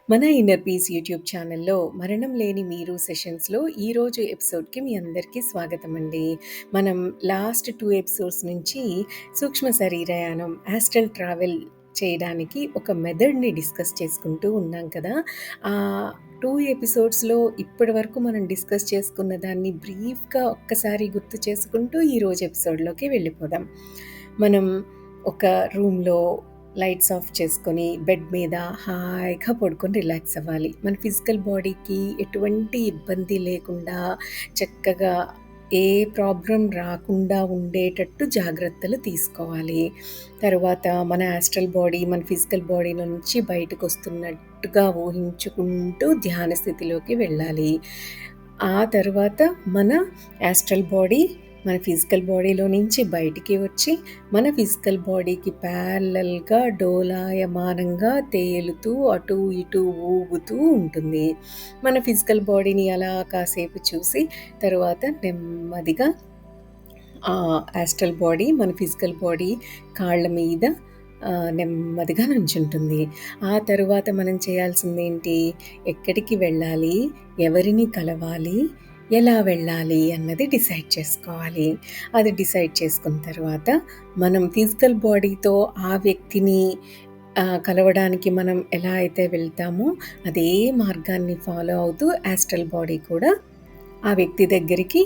మన inner peace YouTube ఛానల్లో మరణం లేని మీరు సెషన్స్లో ఈరోజు ఎపిసోడ్కి మీ అందరికీ స్వాగతం అండి. మనం లాస్ట్ 2 ఎపిసోడ్స్ నుంచి సూక్ష్మ శరీరయానం యాస్ట్రల్ ట్రావెల్ చేయడానికి ఒక మెథడ్ని డిస్కస్ చేసుకుంటూ ఉన్నాం కదా. ఆ 2 ఎపిసోడ్స్లో ఇప్పటి వరకు మనం డిస్కస్ చేసుకున్న దాన్ని బ్రీఫ్గా ఒక్కసారి గుర్తు చేసుకుంటూ ఈరోజు ఎపిసోడ్లోకి వెళ్ళిపోదాం. మనం ఒక రూమ్లో లైట్స్ ఆఫ్ చేసుకొని బెడ్ మీద హాయిగా పడుకొని రిలాక్స్ అవ్వాలి. మన ఫిజికల్ బాడీకి ఎటువంటి ఇబ్బంది లేకుండా చక్కగా ఏ ప్రాబ్లం రాకుండా ఉండేటట్టు జాగ్రత్తలు తీసుకోవాలి. తర్వాత మన యాస్ట్రల్ బాడీ మన ఫిజికల్ బాడీ నుంచి బయటకు వస్తున్నట్టుగా ఊహించుకుంటూ ధ్యాన స్థితిలోకి వెళ్ళాలి. ఆ తర్వాత మన యాస్ట్రల్ బాడీ మన ఫిజికల్ బాడీలో నుంచి బయటికి వచ్చి మన ఫిజికల్ బాడీకి ప్యారలల్గా డోలాయమానంగా తేలుతూ అటు ఇటు ఊగుతూ ఉంటుంది. మన ఫిజికల్ బాడీని అలా కాసేపు చూసి తర్వాత నెమ్మదిగా యాస్ట్రల్ బాడీ మన ఫిజికల్ బాడీ కాళ్ళ మీద నెమ్మదిగా నుంచుంటుంది. ఆ తరువాత మనం చేయాల్సిందేంటి, ఎక్కడికి వెళ్ళాలి, ఎవరిని కలవాలి, ఎలా వెళ్ళాలి అన్నది డిసైడ్ చేసుకోవాలి. అది డిసైడ్ చేసుకున్న తర్వాత మనం ఫిజికల్ బాడీతో ఆ వ్యక్తిని కలవడానికి మనం ఎలా అయితే వెళ్తామో అదే మార్గాన్ని ఫాలో అవుతూ యాస్ట్రల్ బాడీ కూడా ఆ వ్యక్తి దగ్గరికి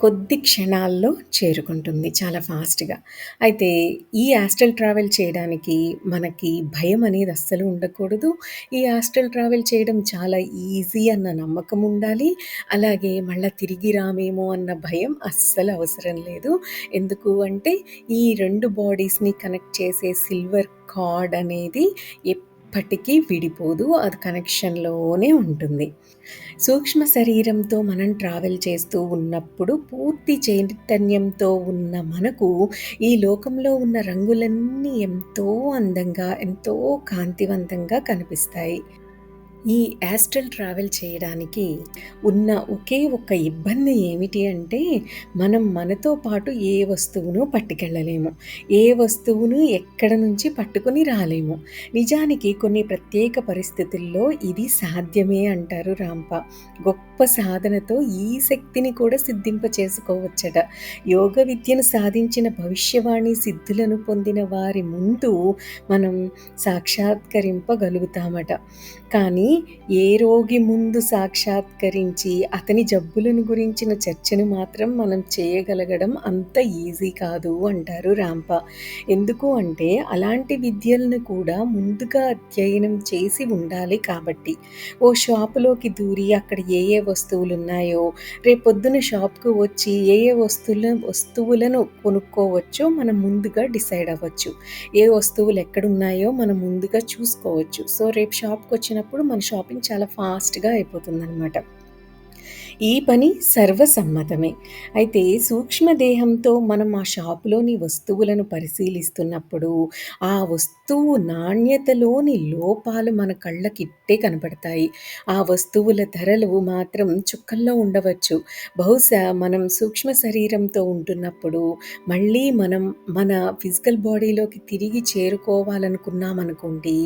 కొద్ది క్షణాల్లో చేరుకుంటుంది చాలా ఫాస్ట్‌గా. అయితే ఈ యాస్ట్రల్ ట్రావెల్ చేయడానికి మనకి భయం అనేది అస్సలు ఉండకూడదు. ఈ యాస్ట్రల్ ట్రావెల్ చేయడం చాలా ఈజీ అన్న నమ్మకం ఉండాలి. అలాగే మళ్ళా తిరిగి రామేమో అన్న భయం అస్సలు అవసరం లేదు. ఎందుకు అంటే ఈ 2 బాడీస్‌ని కనెక్ట్ చేసే సిల్వర్ కార్డ్ అనేది ఎప్పటికీ విడిపోదు. అది కనెక్షన్‌లోనే ఉంటుంది. సూక్ష్మ శరీరంతో మనం ట్రావెల్ చేస్తూ ఉన్నప్పుడు పూర్తి చైతన్యంతో ఉన్న మనకు ఈ లోకంలో ఉన్న రంగులన్నీ ఎంతో అందంగా, ఎంతో కాంతివంతంగా కనిపిస్తాయి. ఈ యాస్ట్రల్ ట్రావెల్ చేయడానికి ఉన్న ఒకే ఒక్క ఇబ్బంది ఏమిటి అంటే, మనం మనతో పాటు ఏ వస్తువును పట్టుకెళ్ళలేము. ఏ వస్తువును ఎక్కడ నుంచి పట్టుకొని రాలేము. నిజానికి కొన్ని ప్రత్యేక పరిస్థితుల్లో ఇది సాధ్యమే అంటారు రాంప. గొప్ప సాధనతో ఈ శక్తిని కూడా సిద్ధింప చేసుకోవచ్చట. యోగ విద్యను సాధించిన భవిష్యవాణి సిద్ధులను పొందిన వారి ముందు మనం సాక్షాత్కరింపగలుగుతామట. కానీ ఏ రోగి ముందు సాక్షాత్కరించి అతని జబ్బులను గురించిన చర్చను మాత్రం మనం చేయగలగడం అంత ఈజీ కాదు అంటారు రాంప. ఎందుకు అంటే అలాంటి విద్యలను కూడా ముందుగా అధ్యయనం చేసి ఉండాలి కాబట్టి. ఓ షాపులోకి దూరి అక్కడ ఏ ఏ వస్తువులు ఉన్నాయో, రేపొద్దున షాప్కు వచ్చి ఏ ఏ వస్తువులను కొనుక్కోవచ్చో మనం ముందుగా డిసైడ్ అవ్వచ్చు. ఏ వస్తువులు ఎక్కడున్నాయో మనం ముందుగా చూసుకోవచ్చు. సో రేపు షాప్కి వచ్చినప్పుడు మన షాపింగ్ చాలా ఫాస్ట్‌గా అయిపోతుందనమాట. ఈ పని సర్వసమ్మతమే. అయితే సూక్ష్మదేహంతో మనం ఆ షాపులోని వస్తువులను పరిశీలిస్తున్నప్పుడు, ఆ వస్తువు నాణ్యతలోని లోపాలు మన కళ్ళకిట్టే కనపడతాయి. ఆ వస్తువుల ధరలు మాత్రం చుక్కల్లో ఉండవచ్చు. బహుశా మనం సూక్ష్మ శరీరంతో ఉంటున్నప్పుడు, మళ్ళీ మనం మన ఫిజికల్ బాడీలోకి తిరిగి చేరుకోవాలనుకున్నామనుకోండి,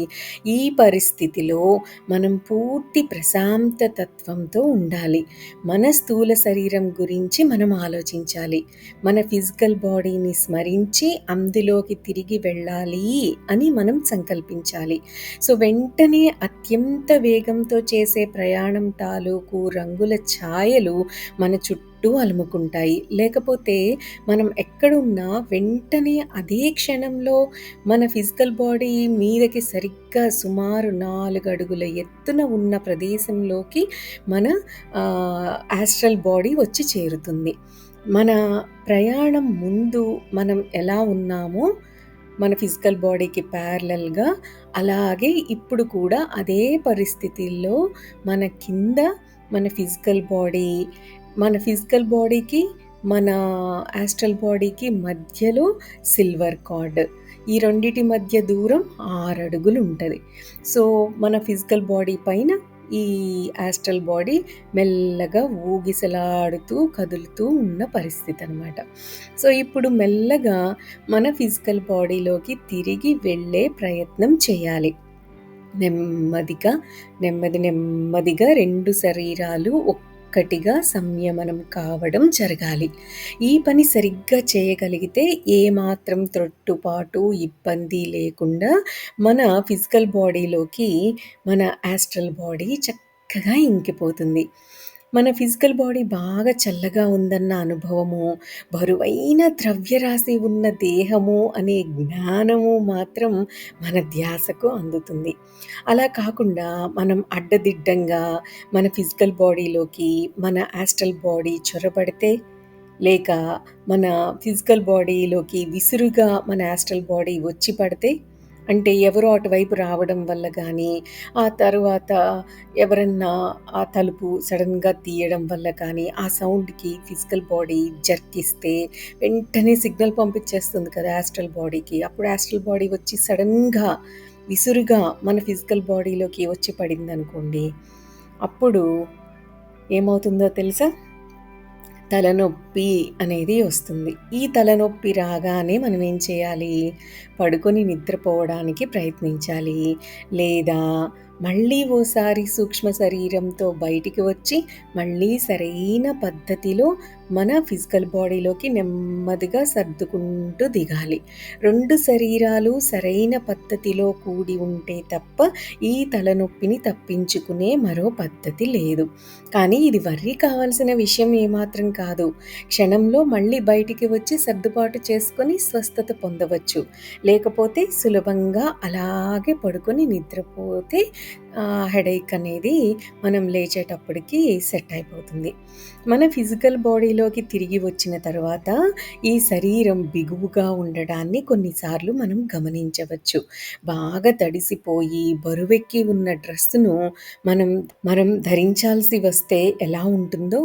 ఈ పరిస్థితిలో మనం పూర్తి ప్రశాంత తత్వంతో ఉండాలి. మన స్థూల శరీరం గురించి మనం ఆలోచించాలి. మన ఫిజికల్ బాడీని స్మరించి అందులోకి తిరిగి వెళ్ళాలి అని మనం సంకల్పించాలి. సో వెంటనే అత్యంత వేగంతో చేసే ప్రయాణం తాలూకు రంగుల ఛాయలు మన చుట్టూ అలుముకుంటాయి. లేకపోతే మనం ఎక్కడున్నా వెంటనే అదే క్షణంలో మన ఫిజికల్ బాడీ మీదకి సరిగ్గా సుమారు 4 అడుగుల ఎత్తున ఉన్న ప్రదేశంలోకి మన యాస్ట్రల్ బాడీ వచ్చి చేరుతుంది. మన ప్రయాణం ముందు మనం ఎలా ఉన్నామో మన ఫిజికల్ బాడీకి ప్యారలల్‌గా, అలాగే ఇప్పుడు కూడా అదే పరిస్థితిలో మన కింద మన ఫిజికల్ బాడీ, మన ఫిజికల్ బాడీకి, మన యాస్ట్రల్ బాడీకి మధ్యలో సిల్వర్ కార్డ్. ఈ రెండిటి మధ్య దూరం 6 అడుగులు ఉంటది. సో మన ఫిజికల్ బాడీ పైన ఈ యాస్ట్రల్ బాడీ మెల్లగా ఊగిసలాడుతూ కదులుతూ ఉన్న పరిస్థితి అనమాట. సో ఇప్పుడు మెల్లగా మన ఫిజికల్ బాడీలోకి తిరిగి వెళ్ళే ప్రయత్నం చేయాలి. నెమ్మదిగా, నెమ్మదిగా 2 శరీరాలు ఒక్కటిగా సంయమనం కావడం జరగాలి. ఈ పని సరిగ్గా చేయగలిగితే ఏమాత్రం త్రొట్టుపాటు, ఇబ్బంది లేకుండా మన ఫిజికల్ బాడీలోకి మన యాస్ట్రల్ బాడీ చక్కగా ఇంకిపోతుంది. మన ఫిజికల్ బాడీ బాగా చల్లగా ఉందన్న అనుభవము, బరువైన ద్రవ్యరాశి ఉన్న దేహము అనే జ్ఞానము మాత్రం మన ధ్యాసకు అందుతుంది. అలా కాకుండా మనం అడ్డదిడ్డంగా మన ఫిజికల్ బాడీలోకి మన యాస్ట్రల్ బాడీ చొరబడితే, లేక మన ఫిజికల్ బాడీలోకి విసురుగా మన యాస్ట్రల్ బాడీ వచ్చి పడితే, అంటే ఎవరో అటువైపు రావడం వల్ల గానీ, ఆ తరువాత ఎవరన్నా ఆ తలుపు సడెన్‌గా తీయడం వల్ల కానీ, ఆ సౌండ్‌కి ఫిజికల్ బాడీ జర్కిస్తే వెంటనే సిగ్నల్ పంపించేస్తుంది కదా యాస్ట్రల్ బాడీకి. అప్పుడు యాస్ట్రల్ బాడీ వచ్చి సడెన్‌గా విసురుగా మన ఫిజికల్ బాడీలోకి వచ్చి పడిందనుకోండి, అప్పుడు ఏమవుతుందో తెలుసా? తలనొప్పి అనేది వస్తుంది. ఈ తలనొప్పి రాగానే మనం ఏం చేయాలి? పడుకొని నిద్రపోవడానికి ప్రయత్నించాలి. లేదా మళ్ళీ ఓసారి సూక్ష్మ శరీరంతో బయటికి వచ్చి, మళ్ళీ సరైన పద్ధతిలో మన ఫిజికల్ బాడీలోకి నెమ్మదిగా సర్దుకుంటూ దిగాలి. 2 శరీరాలు సరైన పద్ధతిలో కూడి ఉంటే తప్ప ఈ తలనొప్పిని తప్పించుకునే మరో పద్ధతి లేదు. కానీ ఇది వర్రీ కావాల్సిన విషయం ఏమాత్రం కాదు. క్షణంలో మళ్ళీ బయటికి వచ్చి సర్దుబాటు చేసుకొని స్వస్థత పొందవచ్చు. లేకపోతే సులభంగా అలాగే పడుకొని నిద్రపోతే హెడేక్ అనేది మనం లేచేటప్పటికి సెట్ అయిపోతుంది. మన ఫిజికల్ బాడీలోకి తిరిగి వచ్చిన తర్వాత ఈ శరీరం బిగువుగా ఉండడాన్ని కొన్నిసార్లు మనం గమనించవచ్చు. బాగా తడిసిపోయి బరువెక్కి ఉన్న డ్రెస్సును మనం మనం ధరించాల్సి వస్తే ఎలా ఉంటుందో,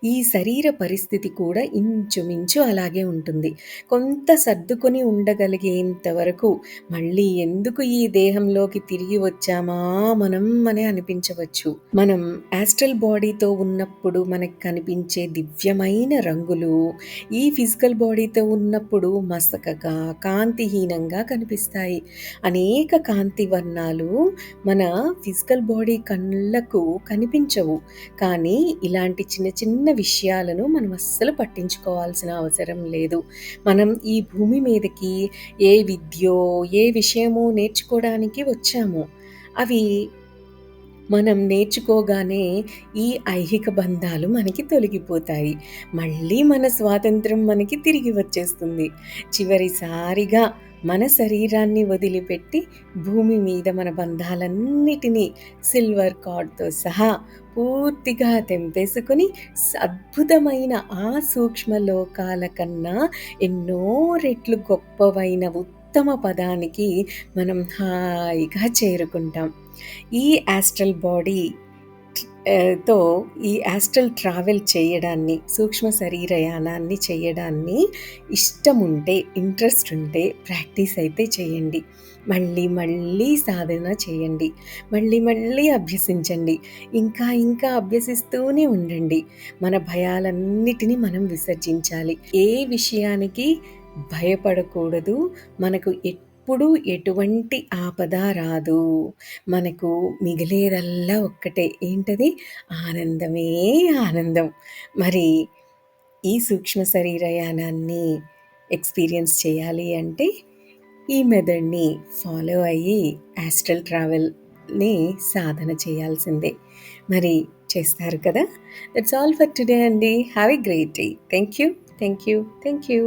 ఈ శరీర పరిస్థితి కూడా ఇంచుమించు అలాగే ఉంటుంది. కొంత సర్దుకొని ఉండగలిగేంత వరకు మళ్ళీ ఎందుకు ఈ దేహంలోకి తిరిగి వచ్చామా మనం అనే అనిపించవచ్చు. మనం యాస్ట్రల్ బాడీతో ఉన్నప్పుడు మనకు కనిపించే దివ్యమైన రంగులు ఈ ఫిజికల్ బాడీతో ఉన్నప్పుడు మసకగా, కాంతిహీనంగా కనిపిస్తాయి. అనేక కాంతి వర్ణాలు మన ఫిజికల్ బాడీ కళ్ళకు కనిపించవు. కానీ ఇలాంటి చిన్న చిన్న విషయాలను మనం అస్సలు పట్టించుకోవాల్సిన అవసరం లేదు. మనం ఈ భూమి మీదకి ఏ విద్యో, ఏ విషయమో నేర్చుకోవడానికి వచ్చాము. అవి మనం నేర్చుకోగానే ఈ ఐహిక బంధాలు మనకి తొలగిపోతాయి. మళ్ళీ మన స్వాతంత్రం మనకి తిరిగి వచ్చేస్తుంది. చివరిసారిగా మన శరీరాన్ని వదిలిపెట్టి భూమి మీద మన బంధాలన్నిటినీ సిల్వర్ కార్డ్‌తో సహా పూర్తిగా తెంపేసుకొని అద్భుతమైన ఆ సూక్ష్మ లోకాల కన్నా ఎన్నో రెట్లు గొప్పవైన ఉత్తమ పదానికి మనం హాయిగా చేరుకుంటాం. ఈ యాస్ట్రల్ బాడీ తో ఈ యాస్ట్రల్ ట్రావెల్ చేయడాన్ని, సూక్ష్మ శరీరయానాన్ని చేయడాన్ని ఇష్టముంటే, ఇంట్రెస్ట్ ఉంటే ప్రాక్టీస్ అయితే చేయండి. మళ్ళీ మళ్ళీ సాధన చేయండి. మళ్ళీ మళ్ళీ అభ్యసించండి. ఇంకా ఇంకా అభ్యసిస్తూనే ఉండండి. మన భయాలన్నిటిని మనం విసర్జించాలి. ఏ విషయానికి భయపడకూడదు. మనకు ఎప్పుడు ఎటువంటి ఆపద రాదు. మనకు మిగిలేదల్లా ఒక్కటే. ఏంటది? ఆనందమే ఆనందం. మరి ఈ సూక్ష్మ శరీరయానాన్ని ఎక్స్‌పీరియన్స్ చేయాలి అంటే, ఈ మెథడ్‌ని ఫాలో అయ్యి యాస్ట్రల్ ట్రావెల్‌ని సాధన చేయాల్సిందే. మరి చేస్తారు కదా! దట్స్ ఆల్ ఫర్ టుడే అండి. Have a great day. Thank you. Thank you. Thank you.